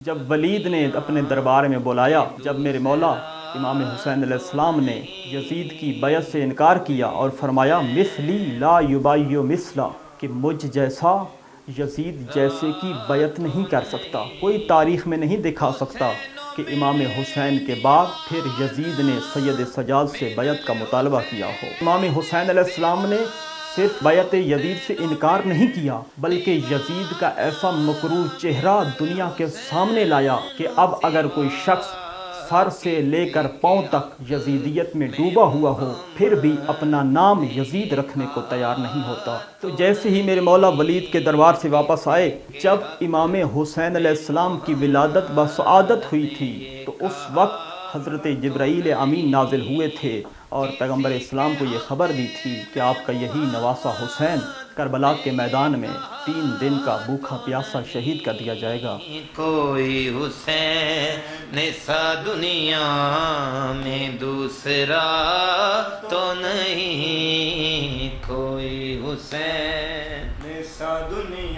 جب ولید نے اپنے دربار میں بلایا، جب میرے مولا امام حسین علیہ السلام نے یزید کی بیعت سے انکار کیا اور فرمایا مثلی لا یبایع مثلا، کہ مجھ جیسا یزید جیسے کی بیعت نہیں کر سکتا، کوئی تاریخ میں نہیں دکھا سکتا کہ امام حسین کے بعد پھر یزید نے سید سجاد سے بیعت کا مطالبہ کیا ہو۔ امام حسین علیہ السلام نے صرف بیعت یزید سے انکار نہیں کیا، بلکہ یزید کا ایسا مکروہ چہرہ دنیا کے سامنے لایا کہ اب اگر کوئی شخص سر سے لے کر پاؤں تک یزیدیت میں ڈوبا ہوا ہو، پھر بھی اپنا نام یزید رکھنے کو تیار نہیں ہوتا۔ تو جیسے ہی میرے مولا ولید کے دربار سے واپس آئے، جب امام حسین علیہ السلام کی ولادت بسعادت ہوئی تھی، تو اس وقت حضرت جبرائیل امین نازل ہوئے تھے اور پیغمبر اسلام کو یہ خبر دی تھی کہ آپ کا یہی نواسہ حسین کربلا کے میدان میں 3 دن کا بھوکا پیاسا شہید کر دیا جائے گا۔ کوئی حسین سا دنیا میں دوسرا تو نہیں، کوئی حسین سا دنیا